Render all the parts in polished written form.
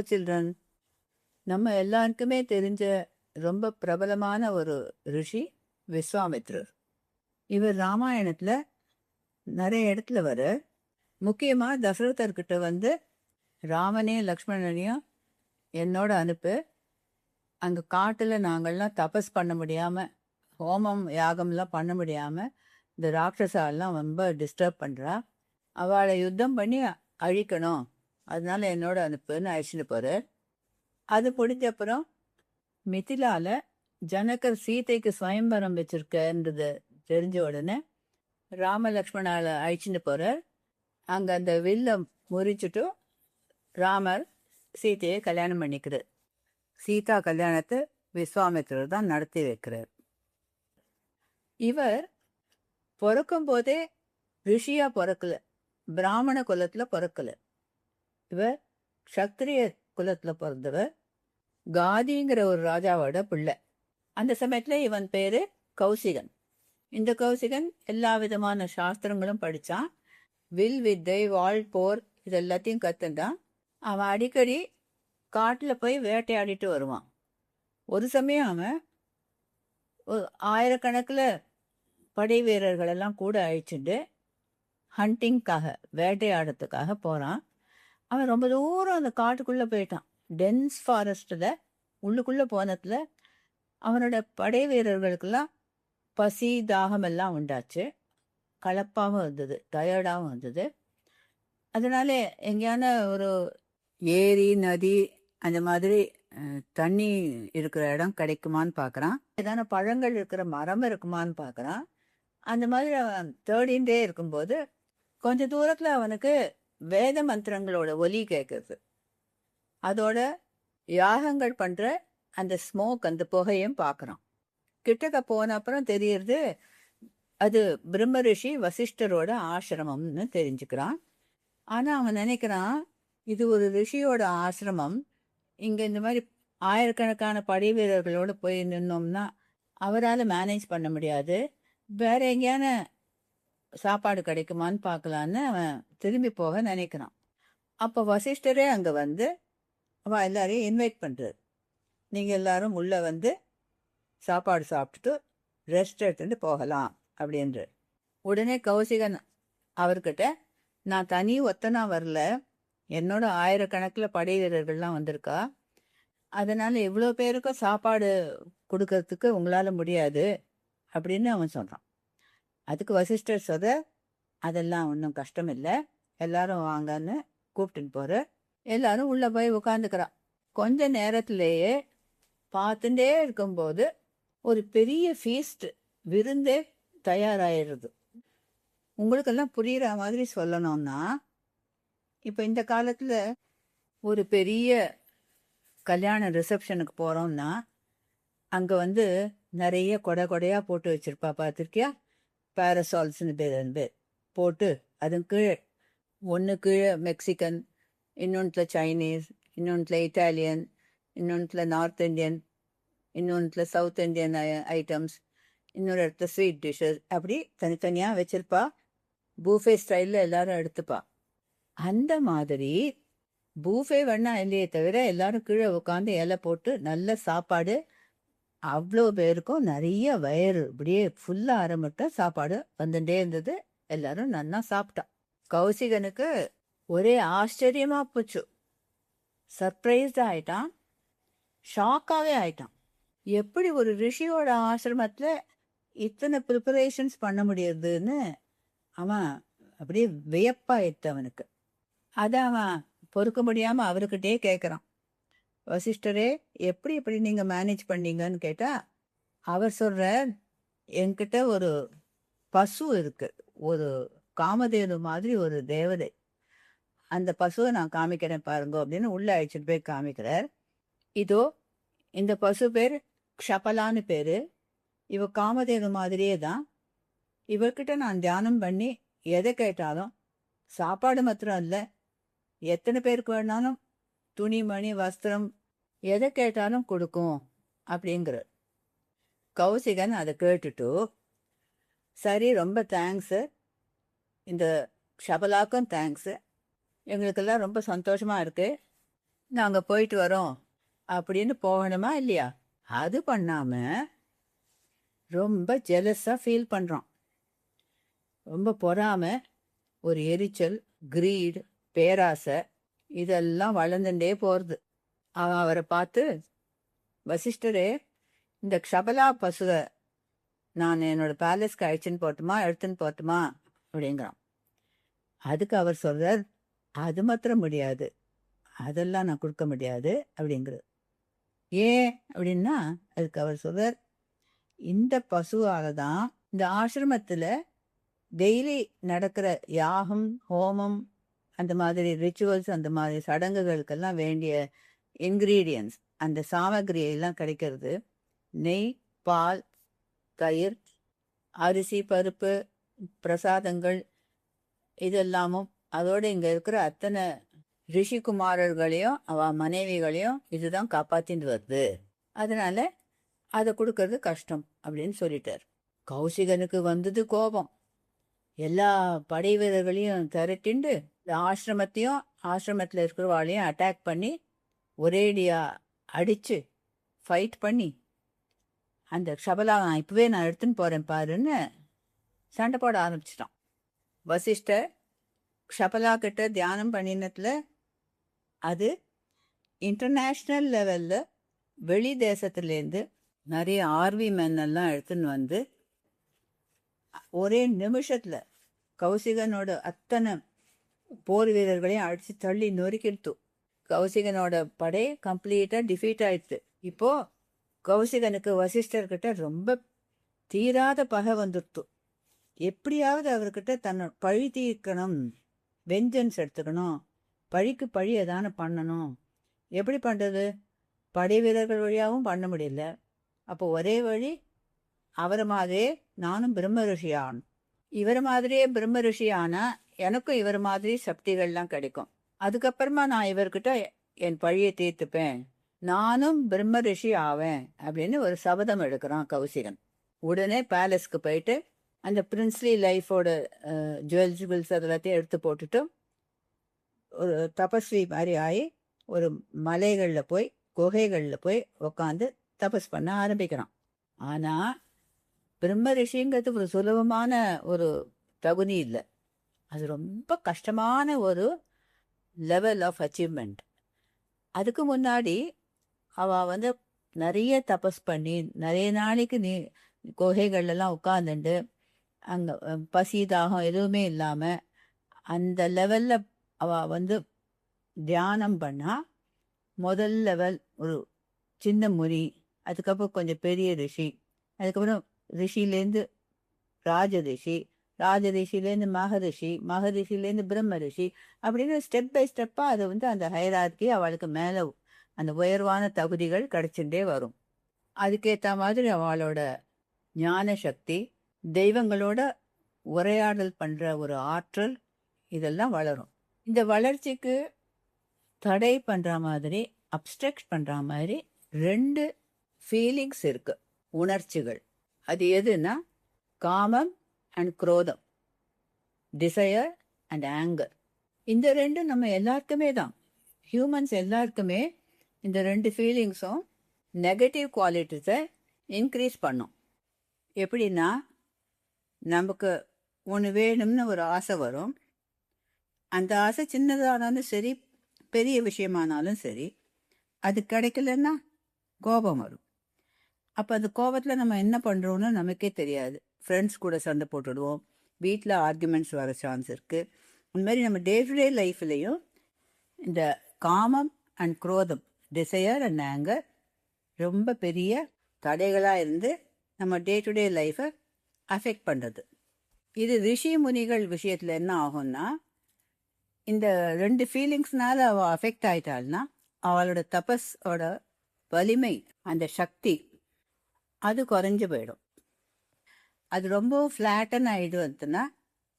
Children. நம்ம எல்லாருக்குமே தெரிஞ்ச ரொம்ப பிரபலமான ஒரு ரிஷி விஸ்வாமித்ரர். இவர் ராமாயணத்தில் நிறைய இடத்துல வர, முக்கியமாக தசரதர்கிட்ட வந்து ராமனையும் லக்ஷ்மணனையும் என்னோட அனுப்பு, அங்கே காட்டில் நாங்கள்லாம் தபஸ் பண்ண முடியாமல், ஹோமம் யாகம்லாம் பண்ண முடியாமல் இந்த ராட்சசாலாம் ரொம்ப டிஸ்டர்ப் பண்ணுறா, அவளை யுத்தம் பண்ணி அழிக்கணும், அதனால என்னோட அனுப்புன்னு அழிச்சுட்டு போகிறார். அது பிடிச்ச அப்புறம் மிதிலால ஜனகர் சீதைக்கு சுயம்பரம் வச்சிருக்கன்றது தெரிஞ்ச உடனே ராம லக்ஷ்மணால அழிச்சுட்டு போகிறார். அங்கே அந்த வில்லை முறிச்சுட்டு ராமர் சீதையை கல்யாணம் பண்ணிக்கிறார். சீதா கல்யாணத்தை விஸ்வாமித்திரர் தான் நடத்தி வைக்கிறார். இவர் பிறக்கும் போதே ரிஷியா பிறக்கல, பிராமண குலத்தில் பிறக்கல. இவர் க்ஷத்ரிய குலத்தில் பிறந்தவர், காதிங்கிற ஒரு ராஜாவோட பிள்ளை. அந்த சமயத்தில் இவன் பேர் கௌசிகன். இந்த கௌசிகன் எல்லா விதமான சாஸ்திரங்களும் படித்தான். வில் வித்தை, வாள், போர் இது எல்லாத்தையும் கற்றுண்டான். அவன் அடிக்கடி காட்டில் போய் வேட்டையாடிட்டு வருவான். ஒரு சமயம் அவன் ஆயிரக்கணக்கில் படை வீரர்களெல்லாம் கூட அழிச்சுட்டு ஹண்டிங்காக, வேட்டையாடுறதுக்காக போகிறான். அவன் ரொம்ப தூரம் அந்த காட்டுக்குள்ளே போயிட்டான். டென்ஸ் ஃபாரஸ்ட்டில் உள்ளுக்குள்ளே போனதில் அவனோட படை வீரர்களுக்கெல்லாம் பசி தாகமெல்லாம் உண்டாச்சு. களைப்பாகவும் இருந்தது, டயர்டாகவும் இருந்தது. அதனால எங்கேயான ஒரு ஏரி, நதி அந்த மாதிரி தண்ணி இருக்கிற இடம் கிடைக்குமான்னு பார்க்குறான். ஏதான பழங்கள் இருக்கிற மரம் இருக்குமான்னு பார்க்குறான். அந்த மாதிரி அவன் தேடிகிட்டே இருக்கும்போது கொஞ்சம் தூரத்தில் அவனுக்கு வேத மந்திரங்களோட ஒலி கேட்குறது. அதோட யாகங்கள் பண்ணுற அந்த ஸ்மோக், அந்த புகையும் பார்க்குறான். கிட்டக்க போன அப்புறம் தெரியறது அது பிரம்ம ரிஷி வசிஷ்டரோட ஆசிரமம்னு தெரிஞ்சுக்கிறான். ஆனால் அவன் நினைக்கிறான், இது ஒரு ரிஷியோட ஆசிரமம், இங்கே இந்த மாதிரி ஆயிரக்கணக்கான படை வீரர்களோடு போய் நின்னோம்னா அவரால் மேனேஜ் பண்ண முடியாது, வேற எங்கேயான சாப்பாடு கிடைக்குமான்னு பார்க்கலான்னு அவன் திரும்பி போக நினைக்கிறான். அப்போ வசிஷ்டரே அங்கே வந்து அவன் எல்லாரையும் இன்வைட் பண்ணுறாரு. நீங்கள் எல்லாரும் உள்ளே வந்து சாப்பாடு சாப்பிட்டுட்டு ரெஸ்ட் எடுத்துட்டு போகலாம் அப்படின்ற. உடனே கௌசிகன் அவர்கிட்ட, நான் தனி ஒத்தனா வரல, என்னோட ஆயிரக்கணக்கில் படை வீரர்கள்லாம் வந்திருக்கா, அதனால் இவ்வளோ பேருக்கும் சாப்பாடு கொடுக்கறதுக்கு உங்களால் முடியாது அப்படின்னு அவன் சொல்கிறான். அதுக்கு வசிஷ்டர் சொல்ற, அதெல்லாம் ஒன்றும் கஷ்டம் இல்லை, எல்லாரும் வாங்கன்னு கூப்பிட்டுன்னு போகிற. எல்லாரும் உள்ளே போய் உட்காந்துக்கிறான். கொஞ்ச நேரத்திலேயே பார்த்துட்டே இருக்கும்போது ஒரு பெரிய ஃபீஸ்ட், விருந்தே தயாராகிடுது. உங்களுக்கெல்லாம் புரிகிற மாதிரி சொல்லணும்னா, இப்போ இந்த காலத்தில் ஒரு பெரிய கல்யாண ரிசப்ஷனுக்கு போகிறோம்னா அங்கே வந்து நிறைய கொடையாக போட்டு வச்சுருப்பா, பார்த்துருக்கியா? பேரசால்ஸ்னு பேர் போட்டு, அதன் கீழே ஒன்று கீழே மெக்சிகன், இன்னொன்றுல சைனீஸ், இன்னொன்றுல இட்டாலியன், இன்னொன்றுல நார்த் இந்தியன், இன்னொன்றுல சவுத் இந்தியன் ஐட்டம்ஸ், இன்னொரு இடத்துல ஸ்வீட் டிஷ்ஷஸ், அப்படி தனித்தனியாக வச்சுருப்பா. பூஃபே ஸ்டைலில் எல்லாரும் எடுத்துப்பா. அந்த மாதிரி பூஃபே வேணா இல்லையே தவிர எல்லாரும் கீழே உட்காந்து இலை போட்டு நல்ல சாப்பாடு, அவ்வளோ பேருக்கும் நிறைய வயிறு இப்படியே ஃபுல்லாக ஆரம்பிட்ட சாப்பாடு வந்துட்டே இருந்தது. எல்லாரும் நன்னா சாப்பிட்டான். கௌசிகனுக்கு ஒரே ஆச்சரியமாக போச்சு. சர்ப்ரைஸ்டாக ஆயிட்டான், ஷாக்காகவே ஆயிட்டான். எப்படி ஒரு ரிஷியோட ஆசிரமத்தில் இத்தனை ப்ரிப்பரேஷன்ஸ் பண்ண முடியுதுன்னு அவன் அப்படியே வியப்பாயிட்டு அவனுக்கு. அதை அவன் பொறுக்க முடியாமல் அவர்கிட்டே கேட்குறான், வசிஷ்டரே எப்படி எப்படி நீங்கள் மேனேஜ் பண்ணீங்கன்னு கேட்டால் அவர் சொல்கிற, என்கிட்ட ஒரு பசு இருக்குது, ஒரு காமதேனு மாதிரி ஒரு தேவதை, அந்த பசுவை நான் காமிக்கிறேன் பாருங்க அப்படின்னு உள்ளே அழைச்சிட்டு போய் காமிக்கிறார். இதோ இந்த பசு பேர் க்ஷபலான்னு பேர், இவ காமதேனு மாதிரியே தான். இவர்கிட்ட நான் தியானம் பண்ணி எதை கேட்டாலும், சாப்பாடு மாத்திரம் இல்லை, எத்தனை பேருக்கு வேணாலும் துணிமணி வஸ்திரம் எதை கேட்டாலும் கொடுக்கும் அப்படிங்கிற. கௌசிகன் அதை கேட்டுட்டு, சரி ரொம்ப தேங்க்ஸு, இந்த ஷபலாக்கும் தேங்க்ஸு, எங்களுக்கெல்லாம் ரொம்ப சந்தோஷமாக இருக்குது, நாங்கள் போயிட்டு வரோம் அப்படின்னு போகணுமா இல்லையா? அது பண்ணாமல் ரொம்ப ஜெலஸாக ஃபீல் பண்ணுறான். ரொம்ப பொறாமை, ஒரு எரிச்சல், கிரீட், பேராசை இதெல்லாம் வளர்ந்துட்டே போகிறது. அவரை பார்த்து, வசிஷ்டரே, இந்த க்ஷபலா பசுவை நான் என்னோட பேலஸ்க்கு அழைச்சின்னு போட்டுமா, எடுத்துன்னு போட்டுமா அப்படிங்கிறான். அதுக்கு அவர் சொல்கிறார், அது மாத்திரம் முடியாது, அதெல்லாம் நான் கொடுக்க முடியாது அப்படிங்கிறது. ஏன் அப்படின்னா, அதுக்கு அவர் சொல்கிறார், இந்த பசுவால் தான் இந்த ஆசிரமத்தில் டெய்லி நடக்கிற யாகம், ஹோமம், அந்த மாதிரி ரிச்சுவல்ஸ், அந்த மாதிரி சடங்குகளுக்கெல்லாம் வேண்டிய இன்க்ரீடியன்ஸ், அந்த சாமகிரியெல்லாம் கிடைக்கிறது. நெய், பால், தயிர், அரிசி, பருப்பு, பிரசாதங்கள் இதெல்லாமும், அதோடு இங்கே இருக்கிற அத்தனை ரிஷிகுமாரர்களையும் மனைவிகளையும் இதுதான் காப்பாற்றிட்டு வருது. அதனால் அதை கொடுக்கறது கஷ்டம் அப்படின்னு சொல்லிட்டார். கௌசிகனுக்கு வந்தது கோபம். எல்லா படை வீரர்களையும் திரட்டிண்டு இந்த ஆசிரமத்தையும் ஆசிரமத்தில் இருக்கிறவாளையும் அட்டாக் பண்ணி ஒரேடியாக அடித்து ஃபைட் பண்ணி அந்த க்ஷபலா இப்போவே நான் எடுத்துன்னு போகிறேன் பாருன்னு சண்டை போட ஆரம்பிச்சிட்டான். வசிஷ்டர் க்ஷபலா கிட்ட தியானம் பண்ணினத்தில் அது இன்டர்நேஷ்னல் லெவலில் வெளி தேசத்துலேருந்து நிறைய ஆர்வி மென்னெல்லாம் எடுத்துன்னு வந்து ஒரே நிமிஷத்தில் கௌசிகனோட அத்தனை போர் வீரர்களையும் அடித்து தள்ளி நொறுக்கிடுத்து. கௌசிகனோட படை கம்ப்ளீட்டாக டிஃபீட் ஆயிடுத்து. இப்போது கௌசிகனுக்கு வசிஷ்டர்கிட்ட ரொம்ப தீராத பகை வந்துடுத்து. எப்படியாவது அவர்கிட்ட தன்னோட பழி தீர்க்கணும், வெஞ்சன்ஸ் எடுத்துக்கணும், பழிக்கு பழி எதான பண்ணணும். எப்படி பண்ணுறது? படை வீரர்கள் வழியாகவும் பண்ண முடியல. அப்போ ஒரே வழி, அவரை மாதிரியே நானும் பிரம்ம ரிஷி ஆகணும். இவர் மாதிரியே பிரம்ம ரிஷி ஆனால் எனக்கும் இவர் மாதிரி சக்திகள்லாம் கிடைக்கும். அதுக்கப்புறமா நான் இவர்கிட்ட என் பழியை தீர்த்துப்பேன், நானும் பிரம்ம ரிஷி ஆவேன் அப்படின்னு ஒரு சபதம் எடுக்கிறான் கௌசிகன். உடனே பேலஸ்க்கு போயிட்டு அந்த பிரின்ஸ்லி லைஃபோட ஜுவல்ஸ் அதெல்லாத்தையும் எடுத்து போட்டுட்டு ஒரு தபஸ்வி மாதிரி ஆகி ஒரு மலைகளில் போய் குகைகளில் போய் உக்காந்து தபஸ் பண்ண ஆரம்பிக்கிறான். ஆனால் பிரம்ம ரிஷிங்கிறது ஒரு சுலபமான ஒரு தகுதி இல்லை. அது ரொம்ப கஷ்டமான ஒரு லெவல் ஆஃப் அச்சீவ்மெண்ட். அதுக்கு முன்னாடி அவள் நிறைய தபஸ் பண்ணி நிறைய நாளைக்கு குகைகள்லாம் உட்காந்துண்டு அங்கே பசி தாகம் எதுவுமே இல்லாமல் அந்த லெவலில் அவள் தியானம் பண்ணால் முதல் லெவல் ஒரு சின்ன முனி, அதுக்கப்புறம் கொஞ்சம் பெரிய ரிஷி, அதுக்கப்புறம் ரிஷிலேருந்து ராஜரிஷி, ராஜரிஷிலேருந்து மகரிஷி, மகரிஷிலேருந்து பிரம்ம ரிஷி அப்படின்னு ஸ்டெப் பை ஸ்டெப்பாக அது அந்த ஹைரார்க்கி அவளுக்கு மேலே அந்த உயர்வான தகுதிகள் கிடச்சுட்டே வரும். அதுக்கேற்ற மாதிரி அவளோட ஞான சக்தி, தெய்வங்களோட உரையாடல் பண்ணுற ஒரு ஆற்றல் இதெல்லாம் வளரும். இந்த வளர்ச்சிக்கு தடை பண்ணுற மாதிரி, அப்ஸ்ட்ரக்ட் பண்ணுற மாதிரி 2 ஃபீலிங்ஸ் இருக்குது, உணர்ச்சிகள். அது எதுனா காமம் அண்ட் குரோதம், டிசையர் அண்ட் ஆங்கர். இந்த 2 நம்ம எல்லாருக்குமே தான், ஹியூமன்ஸ் எல்லாருக்குமே இந்த 2 ஃபீலிங்ஸும் நெகட்டிவ் குவாலிட்டிஸை இன்க்ரீஸ் பண்ணும். எப்படின்னா, நமக்கு ஒன்று வேணும்னு ஒரு ஆசை வரும். அந்த ஆசை சின்னதானாலும் சரி, பெரிய விஷயமானாலும் சரி, அது கிடைக்கலன்னா கோபம் வரும். அப்போ அந்த கோபத்தில் நம்ம என்ன பண்ணுறோன்னு நமக்கே தெரியாது. ஃப்ரெண்ட்ஸ் கூட சண்டை போட்டுடுவோம், வீட்டில் ஆர்குமெண்ட்ஸ் வர சான்ஸ் இருக்குது. இந்த மாதிரி நம்ம டே டு டே லைஃப்லேயும் இந்த காமம் அண்ட் குரோதம், டிசையர் அண்ட் ஆங்கர் ரொம்ப பெரிய தடைகளாக இருந்து நம்ம டே டு டே லைஃப்பை அஃபெக்ட் பண்ணுறது. இது ரிஷி முனிகள் விஷயத்தில் என்ன ஆகும்னா, இந்த 2 ஃபீலிங்ஸ்னால அவள் அஃபெக்ட் ஆகிட்டாள்னா அவளோட தபஸோட வலிமை, அந்த சக்தி அது குறைஞ்சி போயிடும். அது ரொம்ப ஃப்ளாட்டன் ஆகிடுவதுன்னா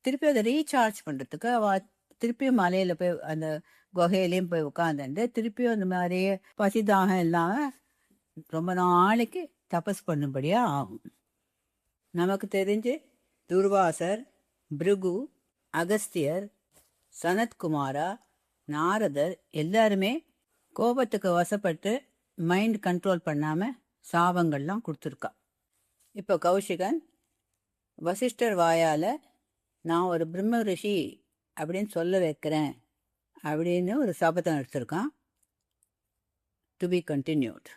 திருப்பி அதை ரீசார்ஜ் பண்ணுறதுக்கு அவள் திருப்பியும் மலையில் போய் அந்த குகையிலையும் போய் உட்காந்துட்டு திருப்பியும் அந்த மாதிரியே பசிதாகம் இல்லாமல் ரொம்ப நாளைக்கு தபஸ் பண்ணும்படியாக ஆகும். நமக்கு தெரிஞ்சு துர்வாசர், பிருகு, அகஸ்தியர், சனத்குமாரா, நாரதர் எல்லாருமே கோபத்துக்கு வசப்பட்டு மைண்ட் கண்ட்ரோல் பண்ணாமல் சாபங்கள்லாம் கொடுத்துருக்கா. இப்போ கௌஷிகன் வசிஷ்டர் வாயால் நான் ஒரு பிரம்ம ரிஷி அப்படின்னு சொல்ல வைக்கிறேன் அப்படின்னு ஒரு சபதம் எடுத்திருக்கான். To be continued.